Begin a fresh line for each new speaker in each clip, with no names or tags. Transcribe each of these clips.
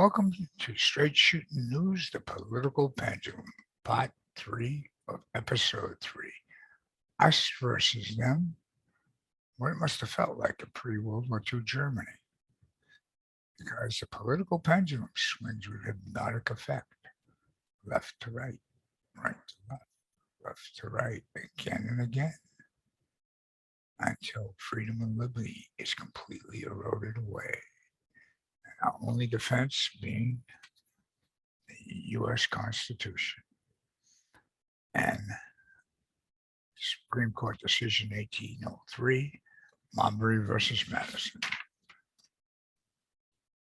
Welcome to Straight Shooting News, the Political Pendulum, Part 3 of Episode 3. Us versus them, what it must have felt like in pre-World War II Germany. Because the political pendulum swings with hypnotic effect, left to right, right to left, left to right, again and again, until freedom and liberty is completely eroded away. Our only defense being the U.S. Constitution and Supreme Court decision 1803, Marbury versus Madison,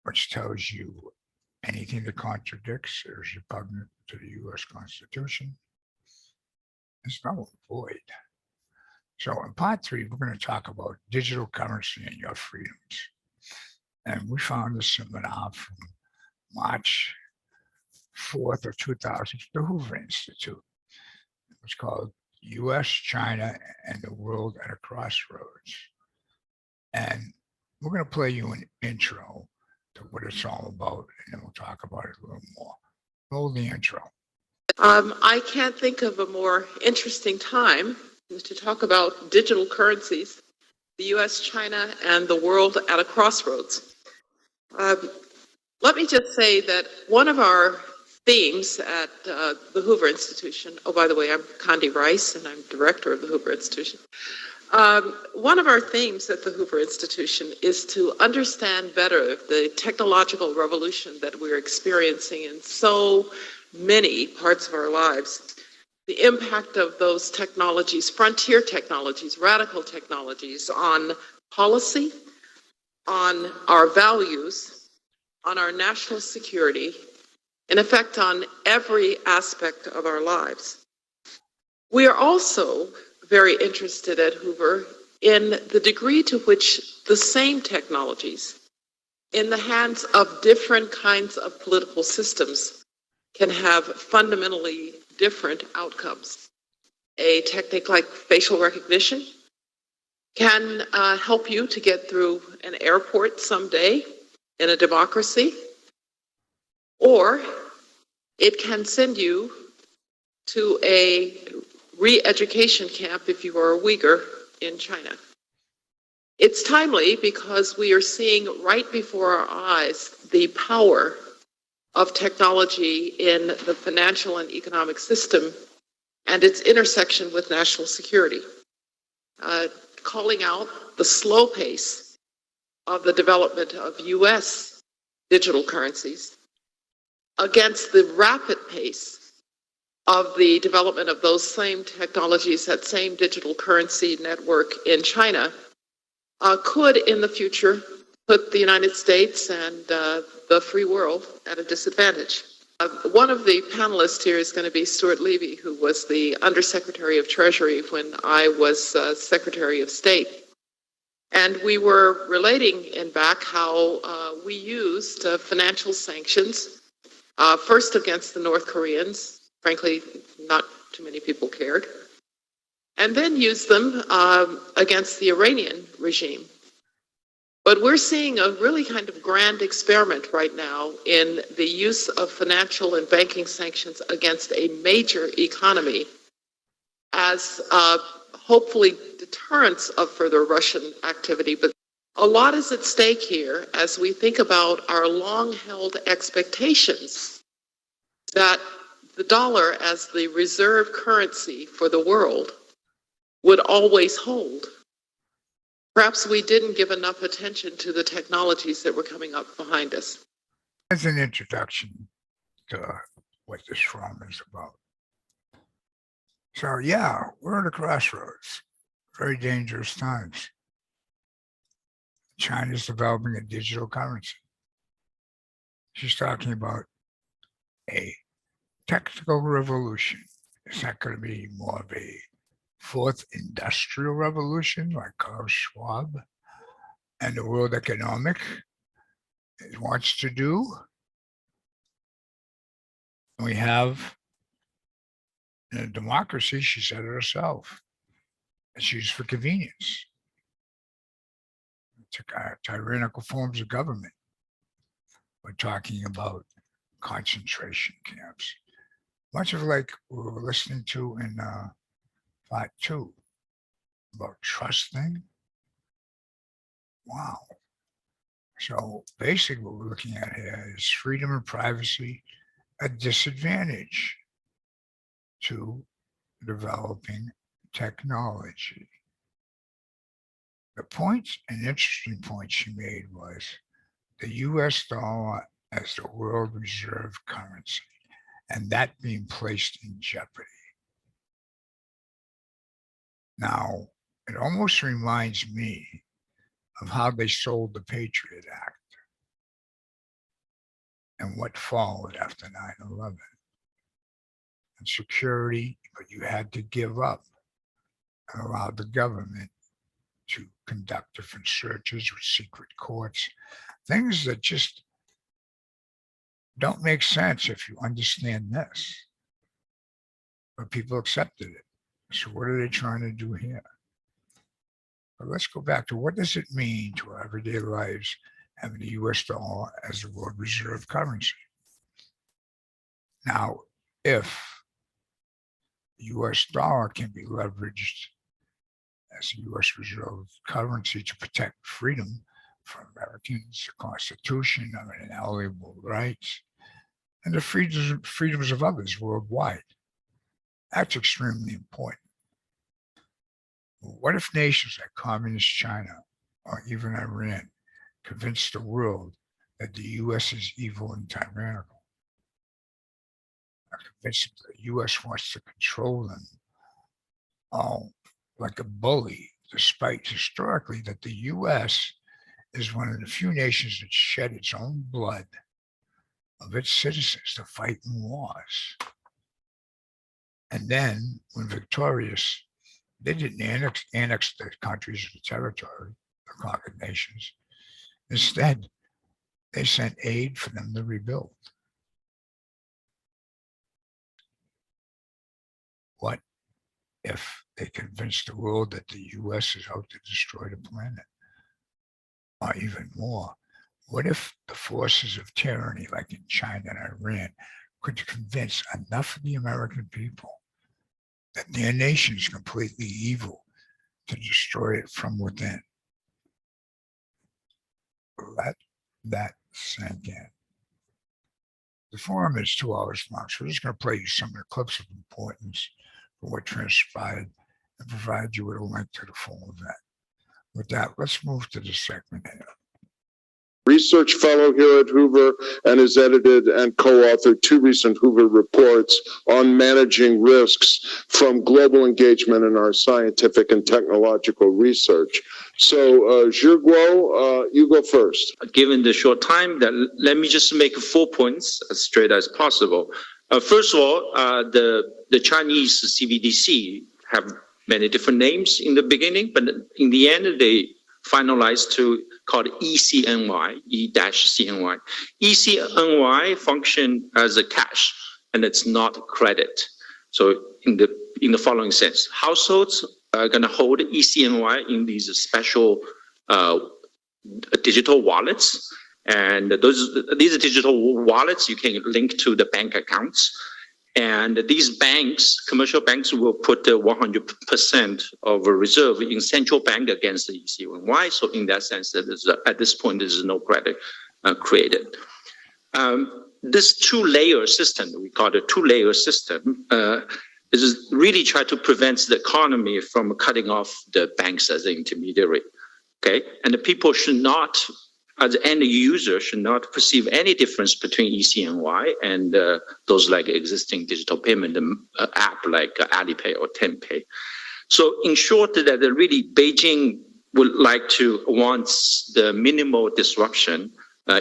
which tells you anything that contradicts or is repugnant to the U.S. Constitution is null and void. So in part 3, we're going to talk about digital currency and your freedoms. And we found a seminar from March 4th of 2000 the Hoover Institute. It was called U.S., China, and the World at a Crossroads. And we're going to play you an intro to what it's all about, and then we'll talk about it a little more. Roll the intro.
I can't think of a more interesting time to talk about digital currencies, the U.S., China, and the world at a crossroads. Let me just say that one of our themes at the Hoover Institution, oh, by the way, I'm Condi Rice, and I'm director of the Hoover Institution. One of our themes at the Hoover Institution is to understand better the technological revolution that we're experiencing in so many parts of our lives. The impact of those technologies, frontier technologies, radical technologies on policy, on our values, on our national security, in effect on every aspect of our lives. We are also very interested at Hoover in the degree to which the same technologies in the hands of different kinds of political systems can have fundamentally different outcomes. A technique like facial recognition can help you to get through an airport someday in a democracy, or it can send you to a re-education camp if you are a Uyghur in China. It's timely because we are seeing right before our eyes the power of technology in the financial and economic system and its intersection with national security. Calling out the slow pace of the development of U.S. digital currencies against the rapid pace of the development of those same technologies, that same digital currency network in China, could in the future put the United States and the free world at a disadvantage. One of the panelists here is going to be Stuart Levy, who was the Undersecretary of Treasury when I was Secretary of State. And we were relating in back how we used financial sanctions, first against the North Koreans. Frankly, not too many people cared. And then used them against the Iranian regime. But we're seeing a really kind of grand experiment right now in the use of financial and banking sanctions against a major economy as hopefully deterrence of further Russian activity. But a lot is at stake here as we think about our long-held expectations that the dollar as the reserve currency for the world would always hold. Perhaps we didn't give enough attention to the technologies that were coming up behind us.
As an introduction to what this forum is about. So yeah, we're at a crossroads, very dangerous times. China's developing a digital currency. She's talking about a technical revolution. Is that going to be more of a fourth industrial revolution like Klaus Schwab and the World Economic wants to do? We have in a democracy, she said it herself, it's used for convenience. It's tyrannical forms of government. we're talking about concentration camps. Much of like we were listening to in part 2 about trusting. Wow. So basically what we're looking at here is freedom and privacy, a disadvantage to developing technology. The point, an interesting point she made was the US dollar as the world reserve currency, and that being placed in jeopardy. Now, it almost reminds me of how they sold the Patriot Act and what followed after 9/11. And security, but you had to give up and allow the government to conduct different searches with secret courts, things that just don't make sense if you understand this. But people accepted it. So what are they trying to do here? But let's go back to what does it mean to our everyday lives having the US dollar as the world reserve currency? Now, if the US dollar can be leveraged as a US reserve currency to protect freedom for Americans, the Constitution, our inalienable rights, and the freedoms of others worldwide, that's extremely important. What if nations like communist China or even Iran convince the world that the US is evil and tyrannical? Or convince them that the US wants to control them like a bully, despite historically that the US is one of the few nations that shed its own blood of its citizens to fight in wars. And then, when victorious, they didn't annex the countries or the territory, the conquered nations. Instead, they sent aid for them to rebuild. What if they convinced the world that the US is out to destroy the planet? Or even more, what if the forces of tyranny, like in China and Iran, could convince enough of the American people that their nation is completely evil to destroy it from within? Let that sink in. The forum is 2 hours long, so we're just going to play you some of the clips of importance for what transpired and provide you with a link to the full event. With that, let's move to the segment here.
Research fellow here at Hoover and has edited and co-authored 2 recent Hoover reports on managing risks from global engagement in our scientific and technological research. So, Zhiguo, you go first.
Given the short time, let me just make 4 points as straight as possible. First of all, the Chinese CBDC have many different names in the beginning, but in the end, they finalized to called ECNY, E-CNY. ECNY function as a cash, and it's not credit. So in the following sense, households are going to hold ECNY in these special digital wallets, and these digital wallets you can link to the bank accounts. And these banks, commercial banks, will put 100% of a reserve in central bank against the ECNY. So in that sense, at this point, there is no credit created. This 2-layer system, we call it a 2-layer system, is really try to prevent the economy from cutting off the banks as an intermediary. Okay, and the people should not, as end user, should not perceive any difference between ECNY and those like existing digital payment app like Alipay or Tenpay. So in short, that really Beijing would like to want the minimal disruption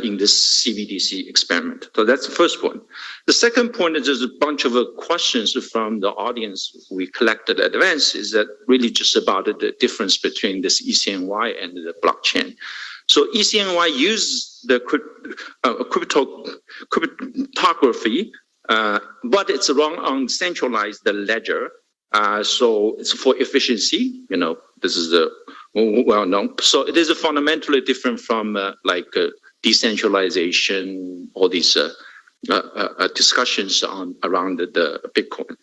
in this CBDC experiment. So that's the first point. The second point is there's a bunch of questions from the audience we collected in advance, is that really just about the difference between this ECNY and the blockchain. So ECNY uses the cryptography, but it's wrong on centralized ledger. So it's for efficiency, this is well known. So it is fundamentally different from decentralization, all these discussions around the Bitcoin.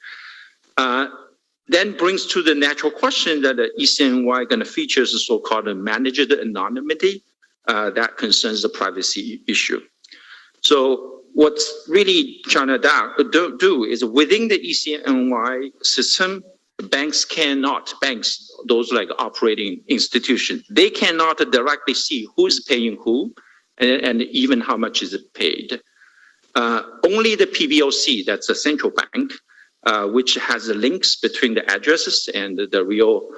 Then brings to the natural question that the ECNY going to features a so-called managed anonymity that concerns the privacy issue. So what's really trying to do is within the ECNY system, banks, those like operating institutions, they cannot directly see who's paying who and even how much is it paid. Only the PBOC, that's the central bank, which has the links between the addresses and the real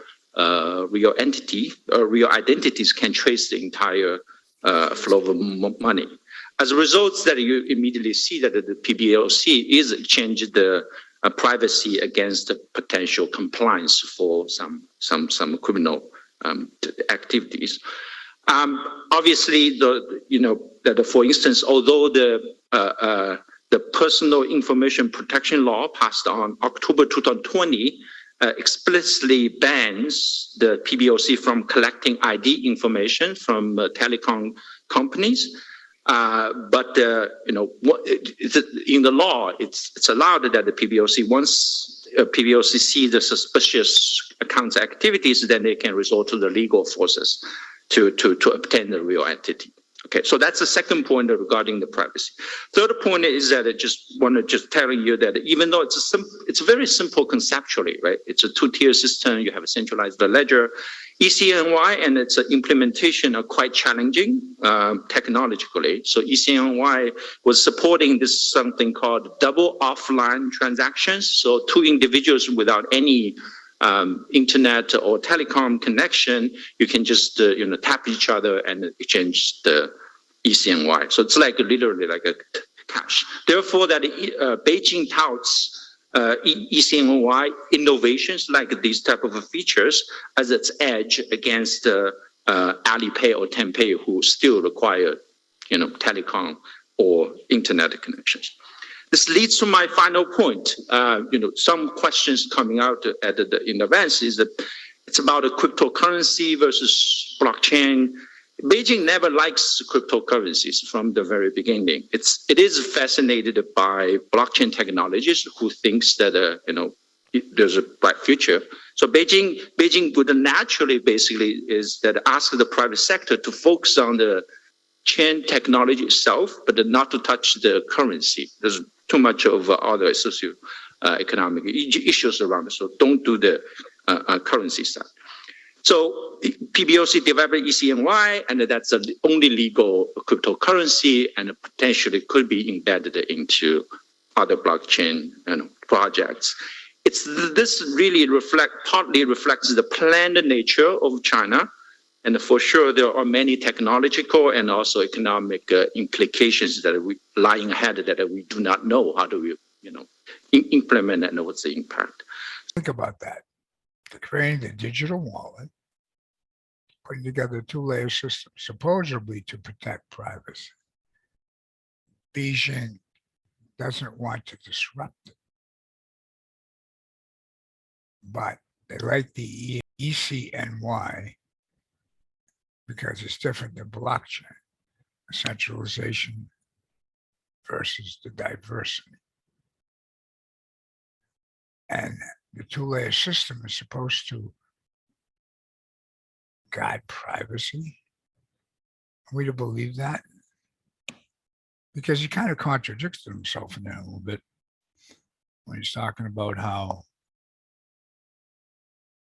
entity or real identities, can trace the entire flow of money. As a result, that you immediately see that the PBOC is changing the privacy against the potential compliance for some criminal activities. Obviously, that for instance, although the Personal Information Protection Law passed on October 2020 explicitly bans the PBOC from collecting ID information from telecom companies. But in the law, it's allowed that the PBOC, once PBOC see the suspicious accounts activities, then they can resort to the legal forces to obtain the real entity. Okay, so that's the second point regarding the privacy. Third point is that I just want to tell you that even though it's very simple conceptually, right? It's a two-tier system. You have a centralized ledger. ECNY and its implementation are quite challenging technologically. So ECNY was supporting this something called double offline transactions. So two individuals without any internet or telecom connection, you can just tap each other and exchange the ECNY. So it's like literally like a cash. Therefore, that Beijing touts ECNY innovations like these type of features as its edge against Alipay or Tenpay, who still require telecom or internet connections. This leads to my final point. Some questions coming out in advance is that it's about a cryptocurrency versus blockchain. Beijing never likes cryptocurrencies from the very beginning. It is fascinated by blockchain technologies, who thinks that there's a bright future. So Beijing would naturally basically is that ask the private sector to focus on the chain technology itself, but not to touch the currency. There's too much of other socio-economic issues around it, so don't do the currency stuff. So PBOC developed ECNY, and that's the only legal cryptocurrency, and potentially could be embedded into other blockchain projects. This really partly reflects the planned nature of China. And for sure, there are many technological and also economic implications that are lying ahead that we do not know how do we, implement and what's the impact.
Think about that. They're creating the digital wallet, putting together a two-layer system, supposedly to protect privacy. Beijing doesn't want to disrupt it, but they like the ECNY because it's different than blockchain, centralization versus the diversity. And the two-layer system is supposed to guide privacy. Are we to believe that? Because he kind of contradicts himself in that a little bit when he's talking about how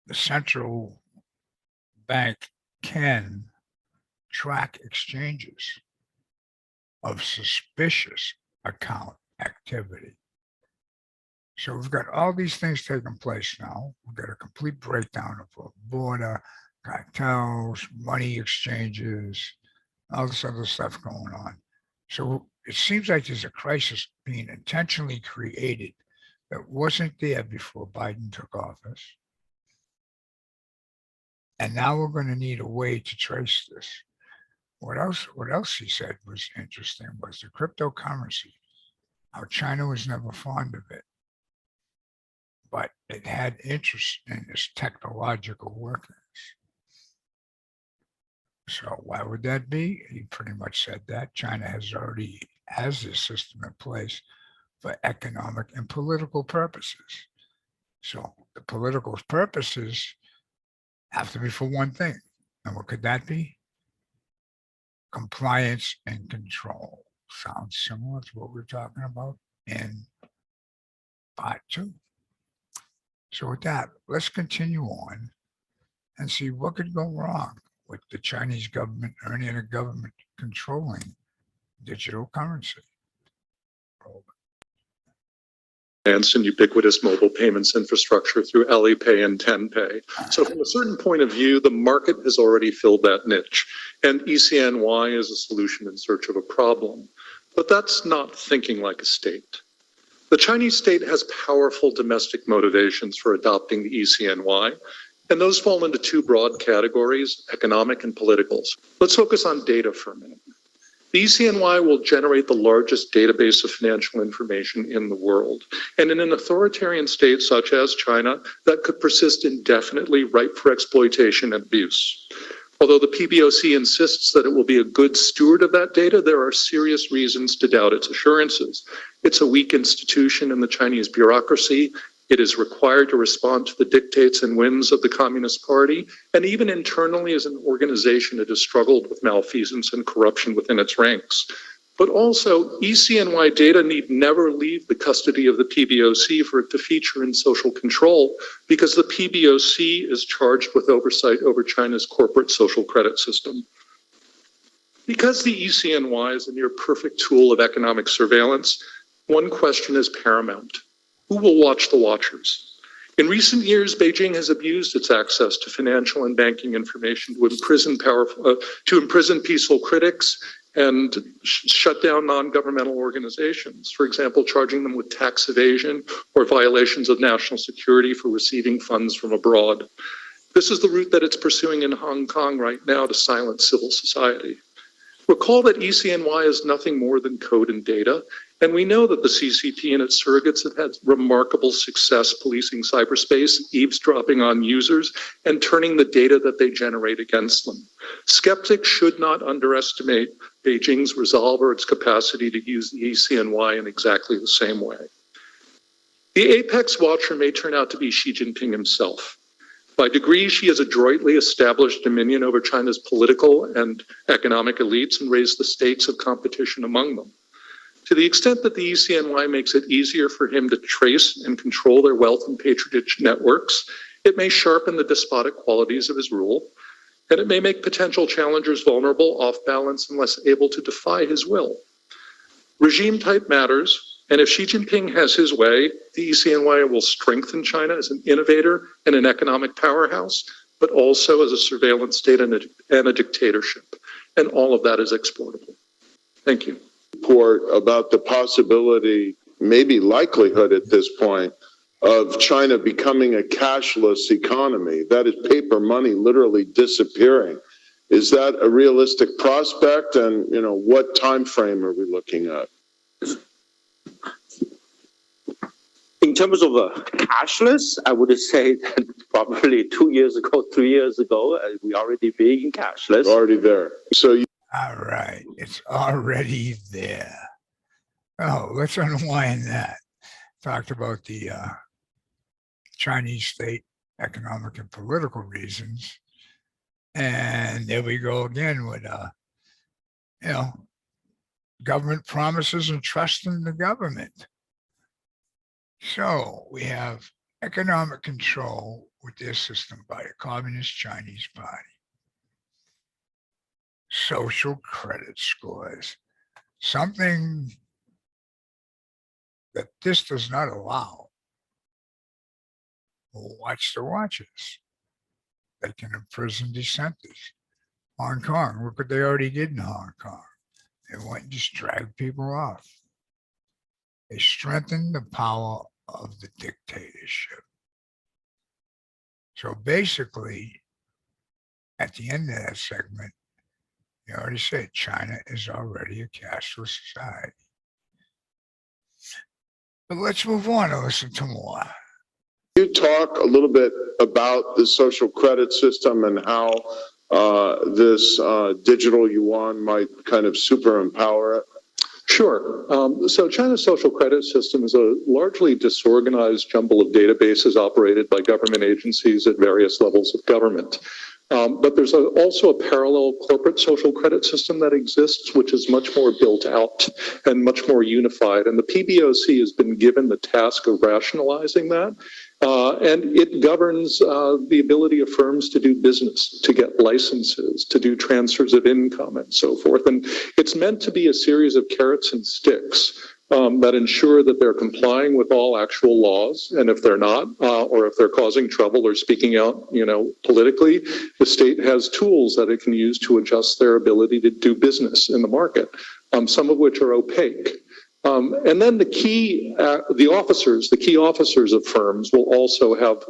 the central bank can track exchanges of suspicious account activity. So we've got all these things taking place now. We've got a complete breakdown of border, cartels, money exchanges, all this other stuff going on. So it seems like there's a crisis being intentionally created that wasn't there before Biden took office. And now we're going to need a way to trace this. What else he said was interesting was the cryptocurrency, how China was never fond of it, but it had interest in its technological workings. So why would that be? He pretty much said that China has this system in place for economic and political purposes. So the political purposes have to be for one thing. And what could that be? Compliance and control. Sounds similar to what we're talking about in part 2. So with that, let's continue on and see what could go wrong with the Chinese government or any other government controlling digital currency.
And ubiquitous mobile payments infrastructure through Alipay and Tenpay. So from a certain point of view, the market has already filled that niche, and ECNY is a solution in search of a problem. But that's not thinking like a state. The Chinese state has powerful domestic motivations for adopting the ECNY, and those fall into two broad categories, economic and political. Let's focus on data for a minute. The ECNY will generate the largest database of financial information in the world. And in an authoritarian state such as China, that could persist indefinitely, ripe for exploitation and abuse. Although the PBOC insists that it will be a good steward of that data, there are serious reasons to doubt its assurances. It's a weak institution in the Chinese bureaucracy. It is required to respond to the dictates and whims of the Communist Party, and even internally as an organization, it has struggled with malfeasance and corruption within its ranks. But also, ECNY data need never leave the custody of the PBOC for it to feature in social control, because the PBOC is charged with oversight over China's corporate social credit system. Because the ECNY is a near perfect tool of economic surveillance, one question is paramount. Who will watch the watchers? In recent years, Beijing has abused its access to financial and banking information to imprison peaceful critics and shut down non-governmental organizations, for example, charging them with tax evasion or violations of national security for receiving funds from abroad. This is the route that it's pursuing in Hong Kong right now to silence civil society. Recall that ECNY is nothing more than code and data, and we know that the CCP and its surrogates have had remarkable success policing cyberspace, eavesdropping on users, and turning the data that they generate against them. Skeptics should not underestimate Beijing's resolve or its capacity to use the ECNY in exactly the same way. The apex watcher may turn out to be Xi Jinping himself. By degree, she has adroitly established dominion over China's political and economic elites and raised the stakes of competition among them. To the extent that the ECNY makes it easier for him to trace and control their wealth and patronage networks, it may sharpen the despotic qualities of his rule, and it may make potential challengers vulnerable, off balance, and less able to defy his will. Regime type matters, and if Xi Jinping has his way, the ECNY will strengthen China as an innovator and an economic powerhouse, but also as a surveillance state and a dictatorship. And all of that is exportable. Thank you.
Report about the possibility, maybe likelihood at this point, of China becoming a cashless economy. That is paper money literally disappearing. Is that a realistic prospect? And, what time frame are we looking at?
In terms of cashless, I would say that probably 2 years ago, 3 years ago, we already being cashless.
Already there. So
All right, it's already there. Oh, let's unwind that. Talked about the Chinese state economic and political reasons. And there we go again with, government promises and trust in the government. So we have economic control with their system by the Communist Chinese Party. Social credit scores, something that this does not allow. Watch the watchers. They can imprison dissenters. Hong Kong, look what they already did in Hong Kong. They went and just dragged people off. They strengthened the power of the dictatorship. So basically, at the end of that segment, you already said China is already a cashless society. But let's move on and listen to more.
you talk a little bit about the social credit system and how this digital yuan might kind of super empower it?
Sure. So China's social credit system is a largely disorganized jumble of databases operated by government agencies at various levels of government. But there's also a parallel corporate social credit system that exists, which is much more built out and much more unified. And the PBOC has been given the task of rationalizing that. And it governs the ability of firms to do business, to get licenses, to do transfers of income and so forth. And it's meant to be a series of carrots and sticks that ensure that they're complying with all actual laws. And if they're not, or if they're causing trouble or speaking out, politically, the state has tools that it can use to adjust their ability to do business in the market, some of which are opaque. And then the key officers of firms will also have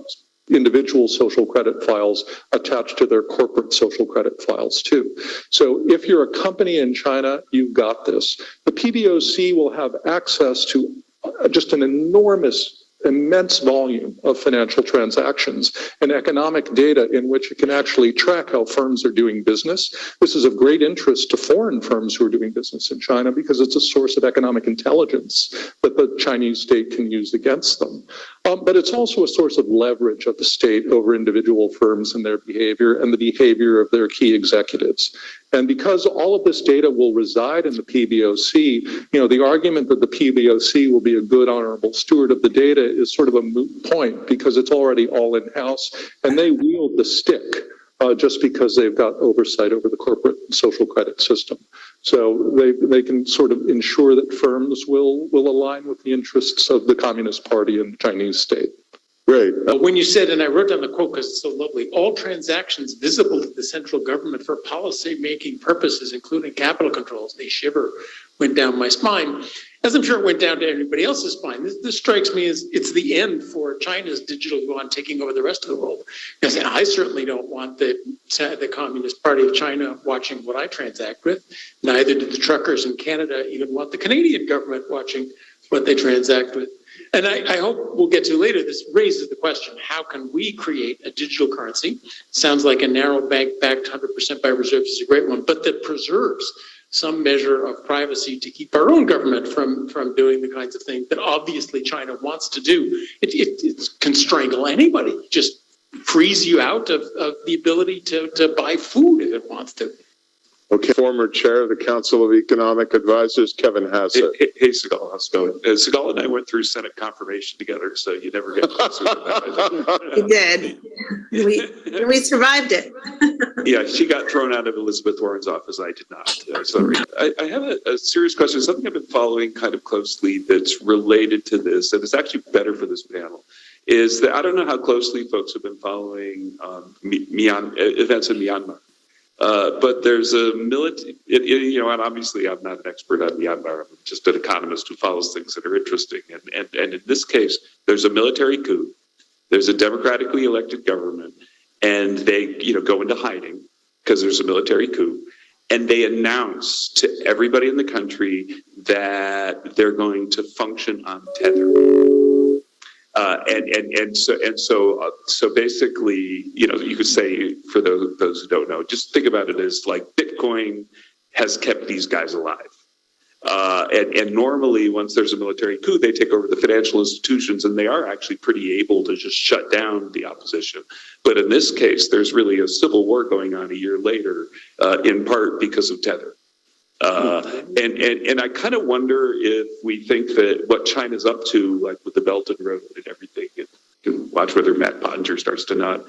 individual social credit files attached to their corporate social credit files too. So if you're a company in China, you've got this. The PBOC will have access to just an immense volume of financial transactions and economic data in which it can actually track how firms are doing business. This is of great interest to foreign firms who are doing business in China because it's a source of economic intelligence that the Chinese state can use against them. But it's also a source of leverage of the state over individual firms and their behavior and the behavior of their key executives. And because all of this data will reside in the PBOC, the argument that the PBOC will be a good, honorable steward of the data is sort of a moot point because it's already all in-house and they wield the stick just because they've got oversight over the corporate social credit system. So they can sort of ensure that firms will align with the interests of the Communist Party and the Chinese state.
Great.
When you said, and I wrote down the quote because it's so lovely, all transactions visible to the central government for policy-making purposes, including capital controls, they shiver, went down my spine, as I'm sure it went down to everybody else's spine. This strikes me as it's the end for China's digital yuan taking over the rest of the world. Because I certainly don't want the Communist Party of China watching what I transact with. Neither did the truckers in Canada even want the Canadian government watching what they transact with. And I hope we'll get to later, this raises the question, how can we create a digital currency? Sounds like a narrow bank backed 100% by reserves is a great one, but that preserves some measure of privacy to keep our own government from doing the kinds of things that obviously China wants to do. It can strangle anybody, just freeze you out of the ability to buy food if it wants to.
Okay, former chair of the Council of Economic Advisors, Kevin Hassett.
Hey, Segal, how's it going? Segal and I went through Senate confirmation together, so you never get closer than that.
We did. We survived it.
Yeah, she got thrown out of Elizabeth Warren's office. I did not. Sorry. I have a serious question, something I've been following kind of closely that's related to this, and it's actually better for this panel, is that I don't know how closely folks have been following events in Myanmar. But there's a military, and obviously I'm not an expert on Myanmar, I'm just an economist who follows things that are interesting. And in this case, there's a military coup, there's a democratically elected government, and they, go into hiding because there's a military coup. And they announce to everybody in the country that they're going to function on Tether. So basically, you could say, for those who don't know, just think about it as like Bitcoin has kept these guys alive. And normally, once there's a military coup, they take over the financial institutions, and they are actually pretty able to just shut down the opposition. But in this case, there's really a civil war going on a year later, in part because of Tether. And I kind of wonder if we think that what China's up to, like with the Belt and Road and everything, and watch whether Matt Pottinger starts to nod,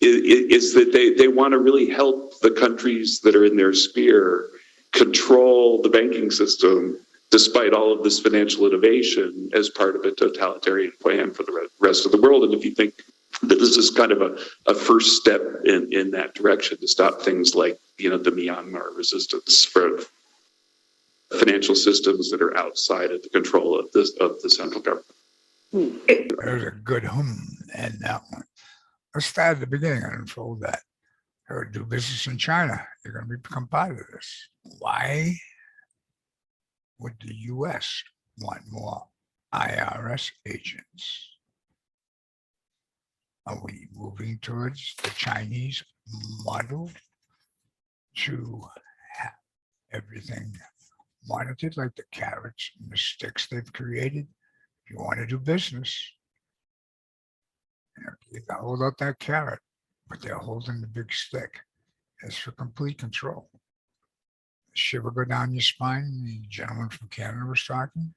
is that they want to really help the countries that are in their sphere control the banking system, despite all of this financial innovation as part of a totalitarian plan for the rest of the world. And if you think that this is kind of a first step in that direction to stop things like, the Myanmar resistance for financial systems that are outside of the control of the central government.
There's a good in that one. Let's start at the beginning and unfold that. Or do business in China. You're going to become part of this. Why would the U.S. want more IRS agents? Are we moving towards the Chinese muddled to have everything monitored, like the carrots and the sticks they've created. If you want to do business, you got to hold out that carrot, but they're holding the big stick. It's for complete control. Shiver go down your spine. The gentleman from Canada was talking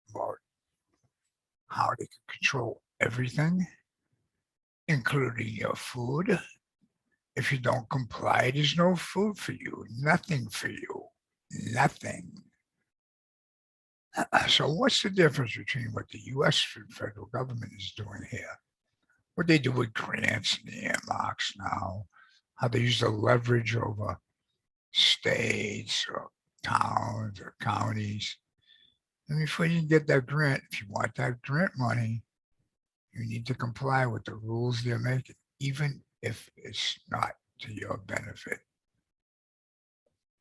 about how they can control everything, including your food. If you don't comply, there's no food for you, nothing for you, nothing. So what's the difference between what the U.S. federal government is doing here? What they do with grants and the earmarks now, how they use the leverage over states or towns or counties. And before you get that grant, if you want that grant money, you need to comply with the rules they're making, even if it's not to your benefit.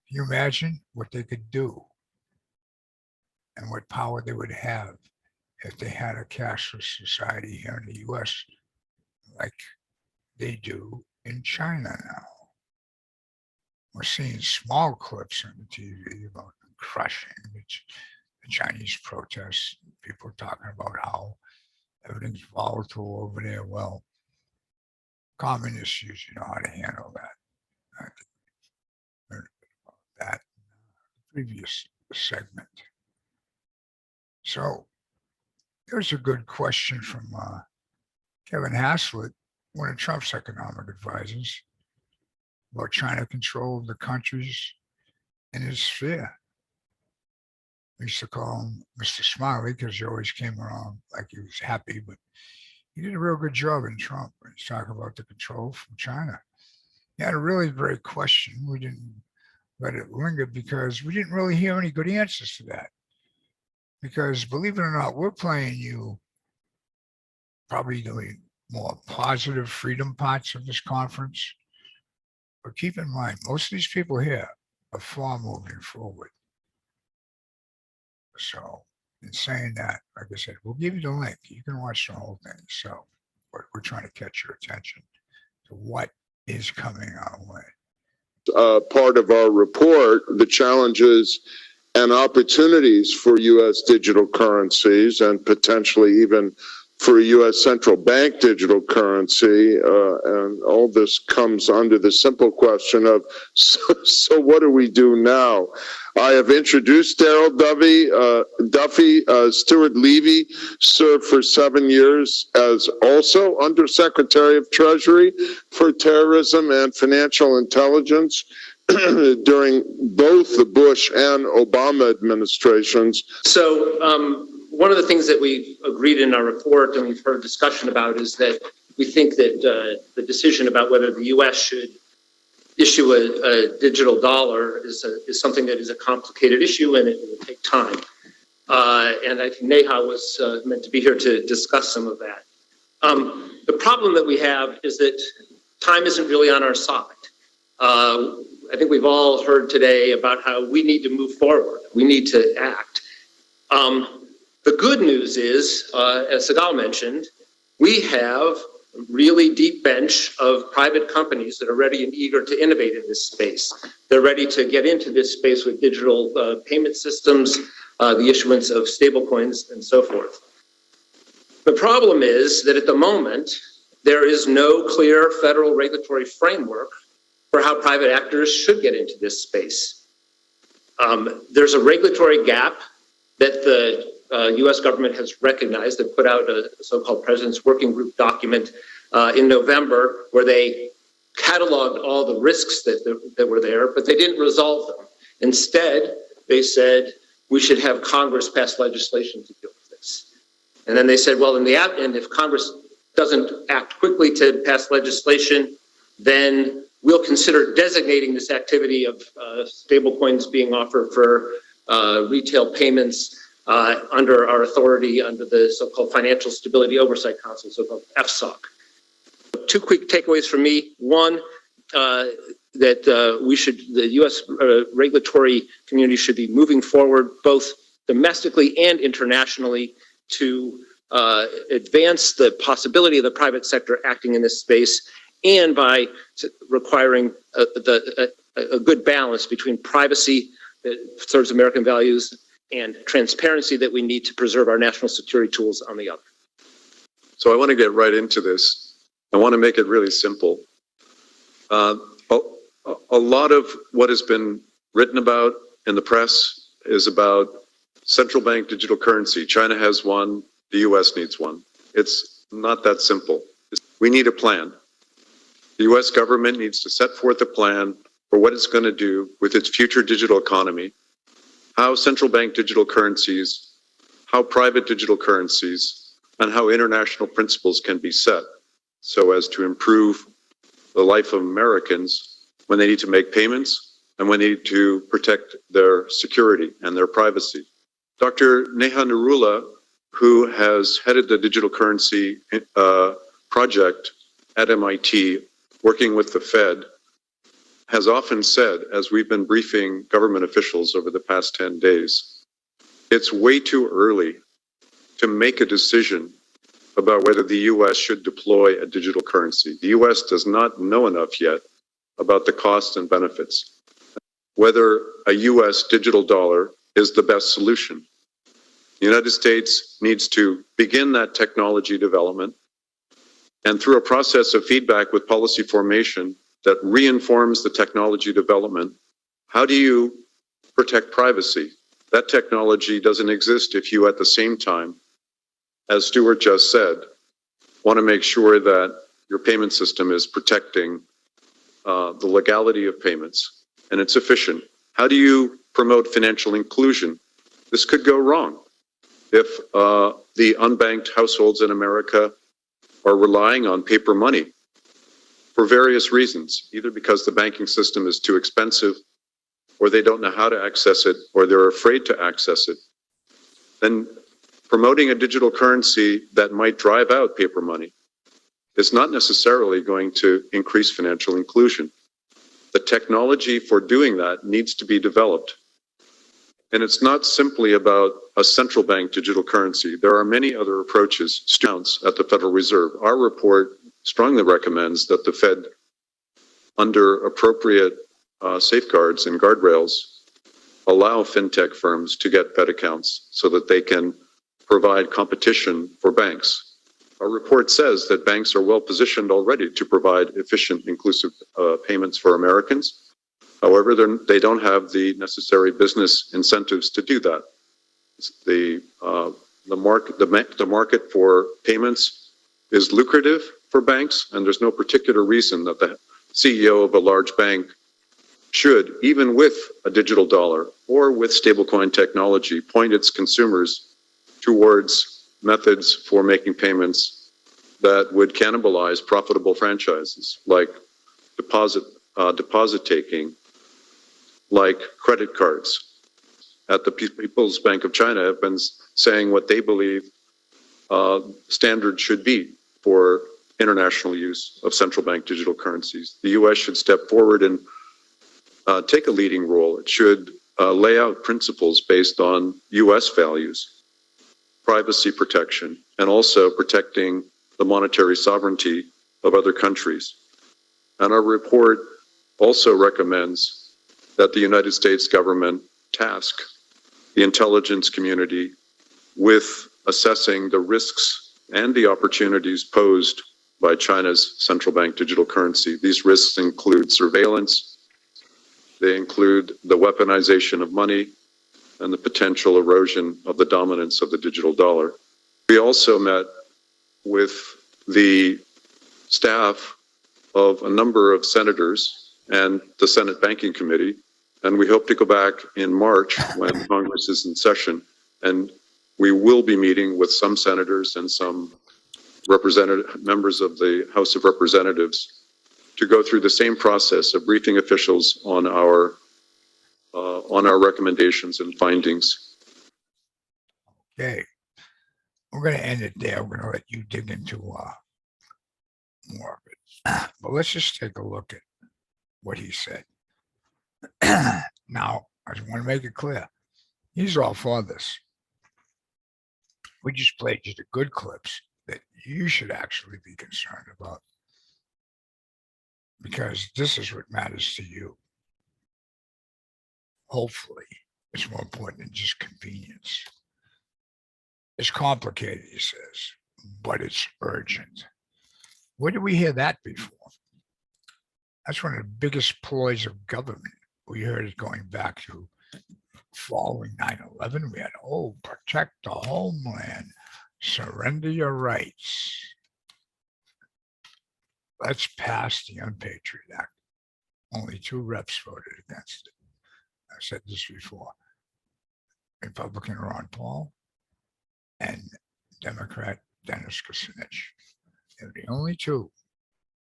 Can you imagine what they could do and what power they would have if they had a cashless society here in the US like they do in China now? We're seeing small clips on the TV about crushing the Chinese protests. People talking about how everything's volatile over there. Well, communists usually know how to handle that. I learned a bit about that in the previous segment. So there's a good question from Kevin Haslett, one of Trump's economic advisors, about China control of the countries in his sphere. We used to call him Mr. Smiley because he always came around like he was happy, but he did a real good job in Trump when he's talking about the control from China. He had a really great question. We didn't let it linger because we didn't really hear any good answers to that. Because believe it or not, we're playing you probably the more positive freedom parts of this conference. But keep in mind, most of these people here are far moving forward. So in saying that, like I said, we'll give you the link. You can watch the whole thing. So we're trying to catch your attention to what is coming our way.
Part of our report, the challenges and opportunities for U.S. digital currencies and potentially even for a U.S. central bank digital currency. And all this comes under the simple question of, so what do we do now? I have introduced Daryl Duffy. Stuart Levy served for 7 years as also Undersecretary of Treasury for Terrorism and Financial Intelligence during both the Bush and Obama administrations.
So one of the things that we agreed in our report and we've heard discussion about is that we think that the decision about whether the U.S. should issue a digital dollar is something that is a complicated issue and it will take time. And I think Neha was meant to be here to discuss some of that. The problem that we have is that time isn't really on our side. I think we've all heard today about how we need to move forward. We need to act. The good news is, as Sigal mentioned, we have a really deep bench of private companies that are ready and eager to innovate in this space. They're ready to get into this space with digital payment systems, the issuance of stablecoins, and so forth. The problem is that at the moment, there is no clear federal regulatory framework for how private actors should get into this space. There's a regulatory gap that the U.S. government has recognized and put out a so-called President's Working Group document in November where they cataloged all the risks that were there, but they didn't resolve them. Instead, they said we should have Congress pass legislation to deal with this. And then they said, well, in the end, if Congress doesn't act quickly to pass legislation, then we'll consider designating this activity of stablecoins being offered for retail payments under our authority under the so-called Financial Stability Oversight Council, so-called FSOC. Two quick takeaways from me. One, that the U.S. Regulatory community should be moving forward both domestically and internationally to advance the possibility of the private sector acting in this space and by requiring a good balance between privacy that serves American values and transparency that we need to preserve our national security tools on the other.
So I want to get right into this. I want to make it really simple. A lot of what has been written about in the press is about central bank digital currency. China has one, the US needs one. It's not that simple. We need a plan. The US government needs to set forth a plan for what it's going to do with its future digital economy, how central bank digital currencies, how private digital currencies, and how international principles can be set so as to improve the life of Americans when they need to make payments and when they need to protect their security and their privacy. Dr. Neha Narula, who has headed the digital currency project at MIT, working with the Fed, has often said, as we've been briefing government officials over the past 10 days, it's way too early to make a decision about whether the US should deploy a digital currency. The US does not know enough yet about the costs and benefits, whether a US digital dollar is the best solution. The United States needs to begin that technology development, and through a process of feedback with policy formation that reinforms the technology development, how do you protect privacy? That technology doesn't exist if you, at the same time, as Stuart just said, want to make sure that your payment system is protecting the legality of payments and it's efficient. How do you promote financial inclusion? This could go wrong if the unbanked households in America are relying on paper money for various reasons, either because the banking system is too expensive, or they don't know how to access it, or they're afraid to access it. Then promoting a digital currency that might drive out paper money is not necessarily going to increase financial inclusion. The technology for doing that needs to be developed. And it's not simply about a central bank digital currency. There are many other approaches at the Federal Reserve. Our report strongly recommends that the Fed, under appropriate safeguards and guardrails, allow fintech firms to get Fed accounts so that they can provide competition for banks. Our report says that banks are well positioned already to provide efficient, inclusive payments for Americans. However, they don't have the necessary business incentives to do that. The market for payments is lucrative for banks, and there's no particular reason that the CEO of a large bank should, even with a digital dollar or with stablecoin technology, point its consumers towards methods for making payments that would cannibalize profitable franchises like deposit taking, like credit cards. At the People's Bank of China have been saying what they believe standards should be for international use of central bank digital currencies. The US should step forward and take a leading role. It should lay out principles based on US values, privacy protection, and also protecting the monetary sovereignty of other countries. And our report also recommends that the United States government task the intelligence community with assessing the risks and the opportunities posed by China's central bank digital currency. These risks include surveillance, they include the weaponization of money, and the potential erosion of the dominance of the digital dollar. We also met with the staff of a number of senators and the Senate Banking Committee, and we hope to go back in March when Congress is in session, and we will be meeting with some senators and some members of the House of Representatives to go through the same process of briefing officials on our recommendations and findings.
Okay, we're going to end it there. We're going to let you dig into more of it. But let's just take a look at what he said. Now, I just want to make it clear. He's all for this. We just played you the good clips that you should actually be concerned about. because this is what matters to you. Hopefully, it's more important than just convenience. It's complicated, he says, but it's urgent. Where did we hear that before? That's one of the biggest ploys of government. We heard it going back to following 9/11. We had, oh, protect the homeland, surrender your rights. Let's pass the Unpatriot Act. Only 2 reps voted against it. I've said this before. Republican Ron Paul and Democrat Dennis Kucinich. They're the only 2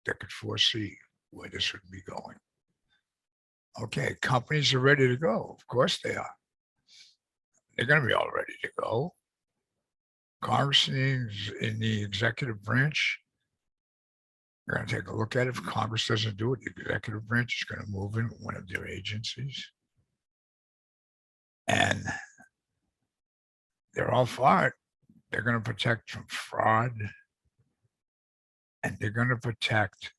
that could foresee where this would be going. Okay, companies are ready to go. Of course they are. They're going to be all ready to go. Congress in the executive branch, they're going to take a look at it. If Congress doesn't do it, the executive branch is going to move in one of their agencies. And they're all for it. They're going to protect from fraud. And they're going to protect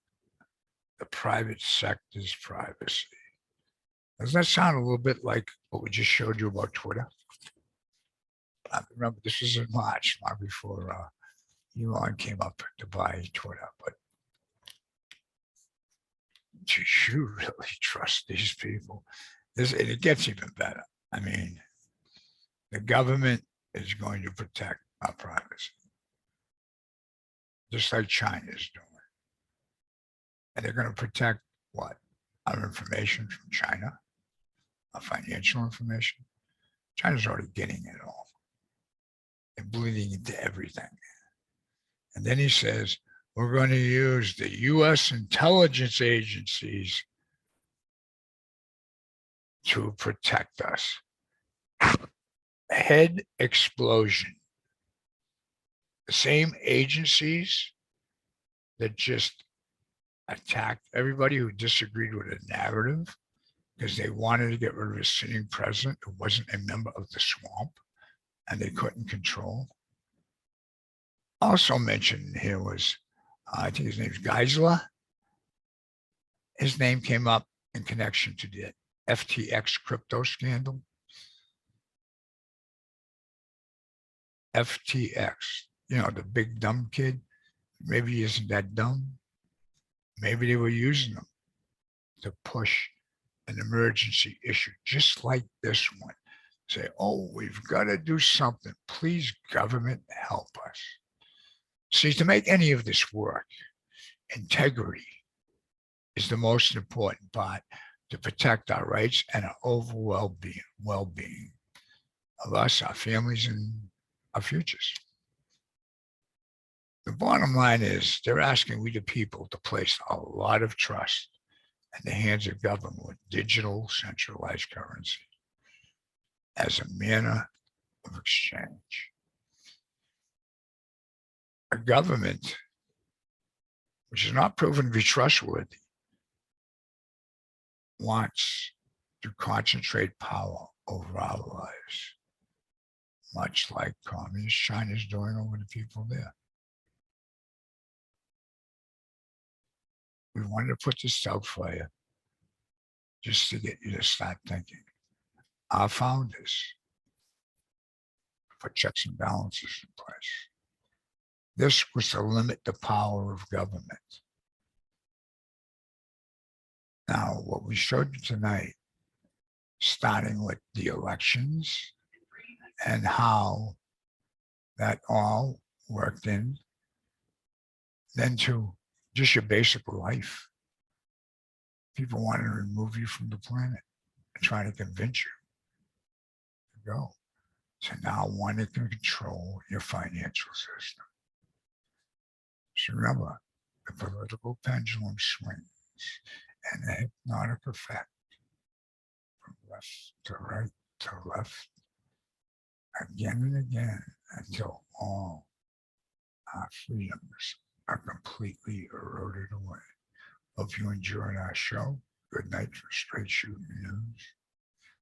the private sector's privacy. Doesn't that sound a little bit like what we just showed you about Twitter? I remember this was in March, long before Elon came up to buy Twitter. But do you really trust these people? And it gets even better. I mean, the government is going to protect our privacy, just like China is doing. And they're going to protect what? Our information from China, our financial information. China's already getting it all. They're bleeding into everything. And then he says, we're going to use the U.S. intelligence agencies to protect us. Head explosion. The same agencies that just attacked everybody who disagreed with a narrative because they wanted to get rid of a sitting president who wasn't a member of the swamp and they couldn't control. Also mentioned here was, I think his name's Geisler. His name came up in connection to the FTX crypto scandal. FTX, you know, the big dumb kid. Maybe he isn't that dumb. Maybe they were using them to push an emergency issue, just like this one. Say, oh, we've got to do something. Please, government, help us. See, to make any of this work, integrity is the most important part to protect our rights and our overall well-being of us, our families, and our futures. The bottom line is they're asking we the people to place a lot of trust in the hands of government with digital centralized currency as a manner of exchange. A government which is not proven to be trustworthy wants to concentrate power over our lives, much like communist China is doing over the people there. We wanted to put this out for you just to get you to start thinking. Our founders put checks and balances in place. This was to limit the power of government. Now, what we showed you tonight, starting with the elections and how that all worked in, then to just your basic life. People want to remove you from the planet and trying to convince you to go. So now want to control your financial system. So remember, the political pendulum swings and the hypnotic effect from left to right to left again and again until all our freedoms are completely eroded away. Hope you enjoyed our show. Good night for Straight Shooting News.